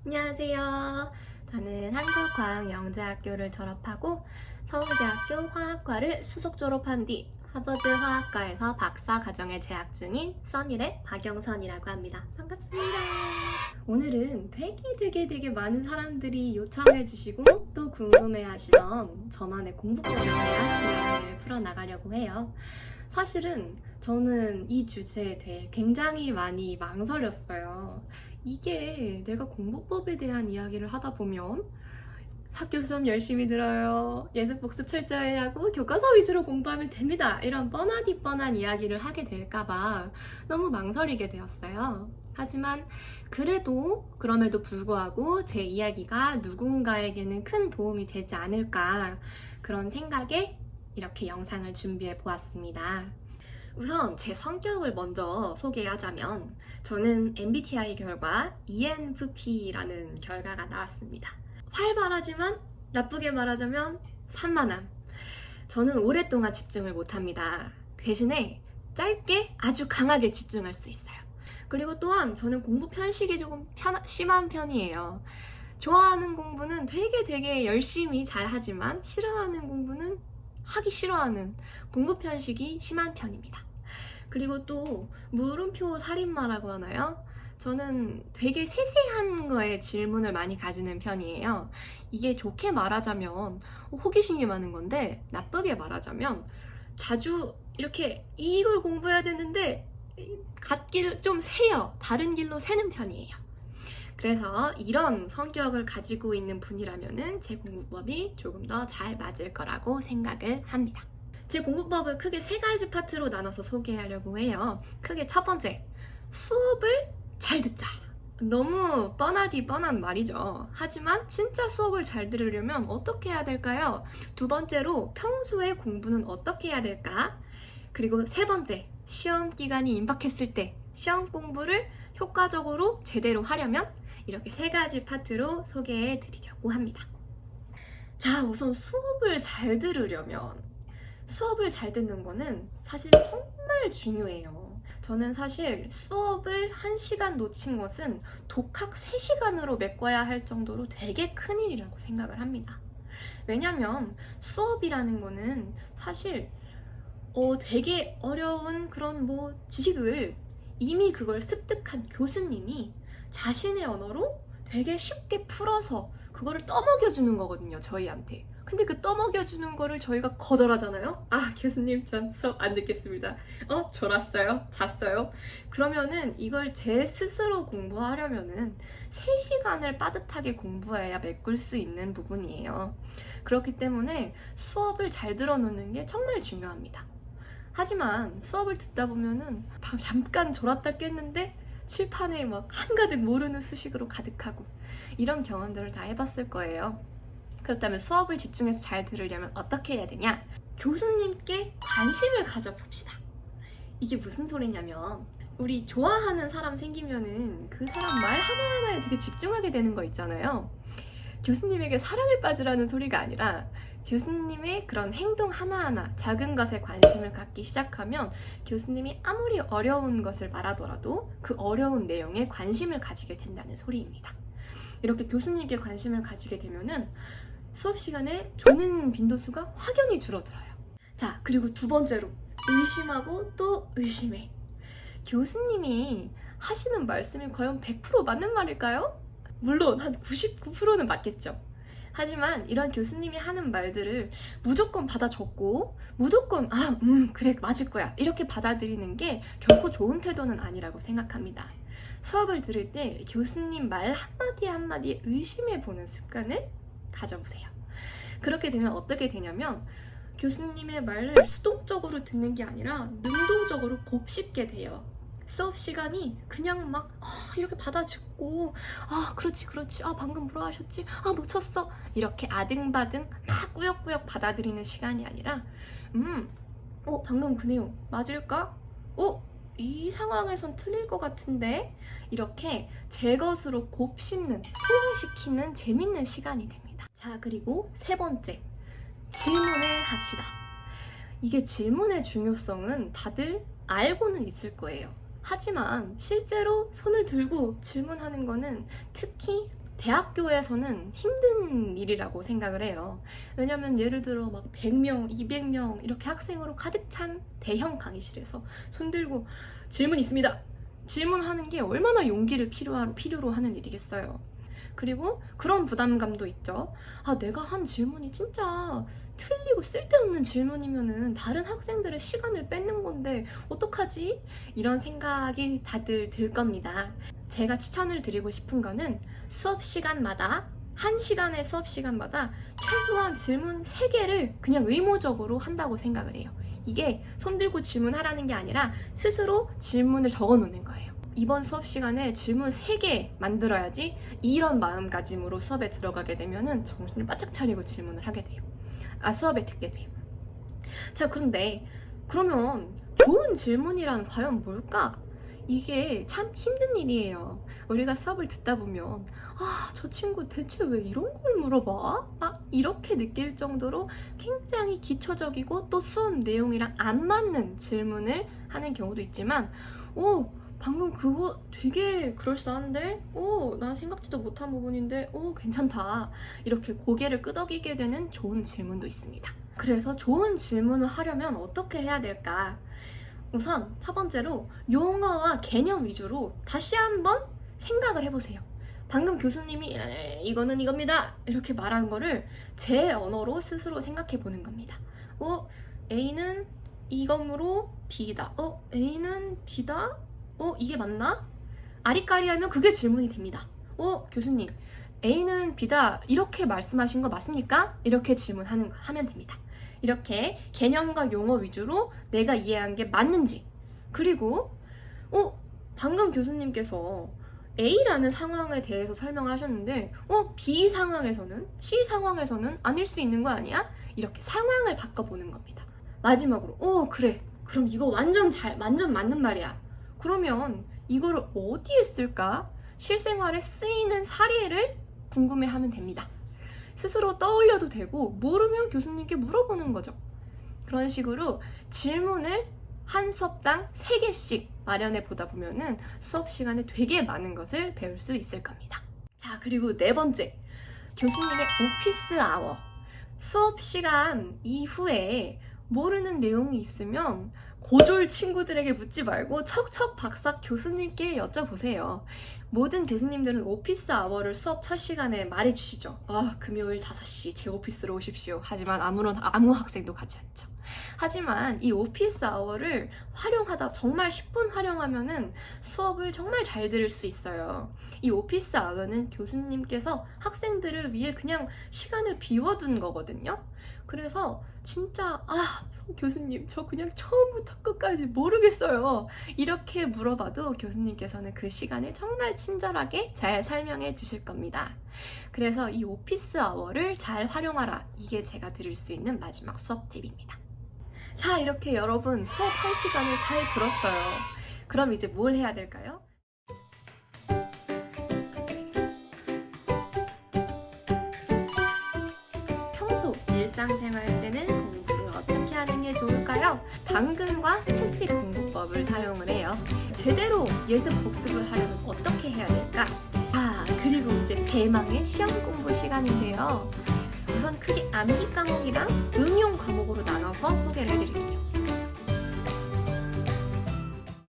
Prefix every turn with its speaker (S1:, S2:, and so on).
S1: 안녕하세요. 저는 한국과학영재학교를 졸업하고 서울대학교 화학과를 수석 졸업한 뒤 하버드 화학과에서 박사 과정에 재학 중인 써니의 박영선이라고 합니다. 반갑습니다. 오늘은 되게 많은 사람들이 요청해주시고 또 궁금해하시던 저만의 공부법에 대한 이야기를 풀어나가려고 해요. 사실은 저는 이 주제에 대해 굉장히 많이 망설였어요. 이게 내가 공부법에 대한 이야기를 하다 보면 학교 수업 열심히 들어요, 예습 복습 철저히 하고 교과서 위주로 공부하면 됩니다, 이런 뻔한 이야기를 하게 될까봐 너무 망설이게 되었어요. 하지만 그럼에도 불구하고 제 이야기가 누군가에게는 큰 도움이 되지 않을까, 그런 생각에 이렇게 영상을 준비해 보았습니다. 우선 제 성격을 먼저 소개하자면 저는 MBTI 결과 ENFP라는 결과가 나왔습니다. 활발하지만 나쁘게 말하자면 산만함. 저는 오랫동안 집중을 못합니다. 대신에 짧게 아주 강하게 집중할 수 있어요. 그리고 또한 저는 공부 편식이 조금 심한 편이에요. 좋아하는 공부는 되게 열심히 잘 하지만 싫어하는 공부는 하기 싫어하는 공부 편식이 심한 편입니다. 그리고 또 물음표 살인마라고 하나요? 저는 되게 세세한 거에 질문을 많이 가지는 편이에요. 이게 좋게 말하자면 호기심이 많은 건데, 나쁘게 말하자면 자주 이렇게 이걸 공부해야 되는데 갓길 좀 새요. 다른 길로 새는 편이에요. 그래서 이런 성격을 가지고 있는 분이라면 제 공부법이 조금 더 잘 맞을 거라고 생각을 합니다. 제 공부법을 크게 3가지 파트로 나눠서 소개하려고 해요. 크게 첫 번째, 수업을 잘 듣자. 너무 뻔한 말이죠. 하지만 진짜 수업을 잘 들으려면 어떻게 해야 될까요? 두 번째로, 평소에 공부는 어떻게 해야 될까? 그리고 세 번째, 시험 기간이 임박했을 때 시험 공부를 효과적으로 제대로 하려면, 이렇게 3가지 파트로 소개해 드리려고 합니다. 자, 우선 수업을 잘 들으려면, 수업을 잘 듣는 거는 사실 정말 중요해요. 저는 사실 수업을 1시간 놓친 것은 독학 3시간으로 메꿔야 할 정도로 되게 큰일이라고 생각을 합니다. 왜냐면 수업이라는 거는 사실 되게 어려운 그런 지식을 이미 그걸 습득한 교수님이 자신의 언어로 되게 쉽게 풀어서 그거를 떠먹여주는 거거든요, 저희한테. 근데 그 떠먹여주는 거를 저희가 거절하잖아요? 아, 교수님, 전 수업 안 듣겠습니다. 졸았어요? 잤어요? 그러면은 이걸 제 스스로 공부하려면은 3시간을 빠듯하게 공부해야 메꿀 수 있는 부분이에요. 그렇기 때문에 수업을 잘 들어놓는 게 정말 중요합니다. 하지만 수업을 듣다 보면은 잠깐 졸았다 깼는데 칠판에 한가득 모르는 수식으로 가득하고, 이런 경험들을 다 해봤을 거예요. 그렇다면 수업을 집중해서 잘 들으려면 어떻게 해야 되냐? 교수님께 관심을 가져봅시다. 이게 무슨 소리냐면, 우리 좋아하는 사람 생기면은 그 사람 말 하나하나에 되게 집중하게 되는 거 있잖아요. 교수님에게 사랑에 빠지라는 소리가 아니라 교수님의 그런 행동 하나하나, 작은 것에 관심을 갖기 시작하면 교수님이 아무리 어려운 것을 말하더라도 그 어려운 내용에 관심을 가지게 된다는 소리입니다. 이렇게 교수님께 관심을 가지게 되면은 수업 시간에 조는 빈도수가 확연히 줄어들어요. 자, 그리고 두 번째로, 의심하고 또 의심해. 교수님이 하시는 말씀이 과연 100% 맞는 말일까요? 물론 한 99%는 맞겠죠. 하지만 이런 교수님이 하는 말들을 무조건 받아 적고 무조건 그래, 맞을 거야, 이렇게 받아들이는 게 결코 좋은 태도는 아니라고 생각합니다. 수업을 들을 때 교수님 말 한마디에 의심해보는 습관을 가져보세요. 그렇게 되면 어떻게 되냐면, 교수님의 말을 수동적으로 듣는 게 아니라 능동적으로 곱씹게 돼요. 수업 시간이 그냥 이렇게 받아 적고, 그렇지, 방금 뭐라 하셨지? 놓쳤어. 이렇게 아등바등 꾸역꾸역 받아들이는 시간이 아니라, 방금 그 내용 맞을까? 이 상황에선 틀릴 것 같은데? 이렇게 제 것으로 곱씹는, 소화시키는 재밌는 시간이 됩니다. 자, 그리고 세 번째, 질문을 합시다. 이게 질문의 중요성은 다들 알고는 있을 거예요. 하지만 실제로 손을 들고 질문하는 거는 특히 대학교에서는 힘든 일이라고 생각을 해요. 왜냐면 예를 들어 막 100명, 200명 이렇게 학생으로 가득 찬 대형 강의실에서 손 들고 질문 있습니다. 질문하는 게 얼마나 용기를 필요로 하는 일이겠어요. 그리고 그런 부담감도 있죠. 아, 내가 한 질문이 진짜 틀리고 쓸데없는 질문이면은 다른 학생들의 시간을 뺏는 건데 어떡하지? 이런 생각이 다들 들 겁니다. 제가 추천을 드리고 싶은 거는 수업 시간마다, 한 시간의 수업 시간마다 최소한 질문 3개를 그냥 의무적으로 한다고 생각을 해요. 이게 손 들고 질문하라는 게 아니라 스스로 질문을 적어 놓는 거예요. 이번 수업 시간에 질문 3개 만들어야지, 이런 마음가짐으로 수업에 들어가게 되면은 정신을 바짝 차리고 질문을 하게 돼요. 수업에 듣게 돼요. 자, 그런데 그러면 좋은 질문이란 과연 뭘까? 이게 참 힘든 일이에요. 우리가 수업을 듣다 보면 저 친구 대체 왜 이런 걸 물어봐? 이렇게 느낄 정도로 굉장히 기초적이고 또 수업 내용이랑 안 맞는 질문을 하는 경우도 있지만 방금 그거 되게 그럴싸한데? 난 생각지도 못한 부분인데? 괜찮다. 이렇게 고개를 끄덕이게 되는 좋은 질문도 있습니다. 그래서 좋은 질문을 하려면 어떻게 해야 될까? 우선 첫 번째로 용어와 개념 위주로 다시 한번 생각을 해보세요. 방금 교수님이 이거는 이겁니다 이렇게 말한 거를 제 언어로 스스로 생각해 보는 겁니다. A는 이거므로 B다. A는 B다? 이게 맞나? 아리까리하면 그게 질문이 됩니다. 교수님, A는 B다 이렇게 말씀하신 거 맞습니까? 이렇게 질문하면 됩니다. 이렇게 개념과 용어 위주로 내가 이해한 게 맞는지, 그리고 방금 교수님께서 A라는 상황에 대해서 설명을 하셨는데 B 상황에서는, C 상황에서는 아닐 수 있는 거 아니야? 이렇게 상황을 바꿔보는 겁니다. 마지막으로 그래, 그럼 이거 완전 맞는 말이야. 그러면 이거를 어디에 쓸까? 실생활에 쓰이는 사례를 궁금해하면 됩니다. 스스로 떠올려도 되고 모르면 교수님께 물어보는 거죠. 그런 식으로 질문을 한 수업당 3개씩 마련해 보다 보면은 수업 시간에 되게 많은 것을 배울 수 있을 겁니다. 자, 그리고 4번째, 교수님의 오피스 아워. 수업 시간 이후에 모르는 내용이 있으면 고졸 친구들에게 묻지 말고 척척 박사 교수님께 여쭤보세요. 모든 교수님들은 오피스 아워를 수업 첫 시간에 말해주시죠. 금요일 5시 제 오피스로 오십시오. 하지만 아무 학생도 가지 않죠. 하지만 이 오피스 아워를 활용하다 정말 10분 활용하면은 수업을 정말 잘 들을 수 있어요. 이 오피스 아워는 교수님께서 학생들을 위해 그냥 시간을 비워둔 거거든요. 그래서 진짜 교수님 저 그냥 처음부터 끝까지 모르겠어요 이렇게 물어봐도 교수님께서는 그 시간을 정말 친절하게 잘 설명해 주실 겁니다. 그래서 이 오피스 아워를 잘 활용하라, 이게 제가 드릴 수 있는 마지막 수업 팁입니다. 자, 이렇게 여러분 수업 1시간을 잘 들었어요. 그럼 이제 뭘 해야 될까요? 일상생활 때는 공부를 어떻게 하는 게 좋을까요? 당근과 채찍 공부법을 사용을 해요. 제대로 예습 복습을 하려면 어떻게 해야 될까? 그리고 이제 대망의 시험 공부 시간인데요. 우선 크게 암기 과목이랑 응용 과목으로 나눠서 소개를 해드릴게요.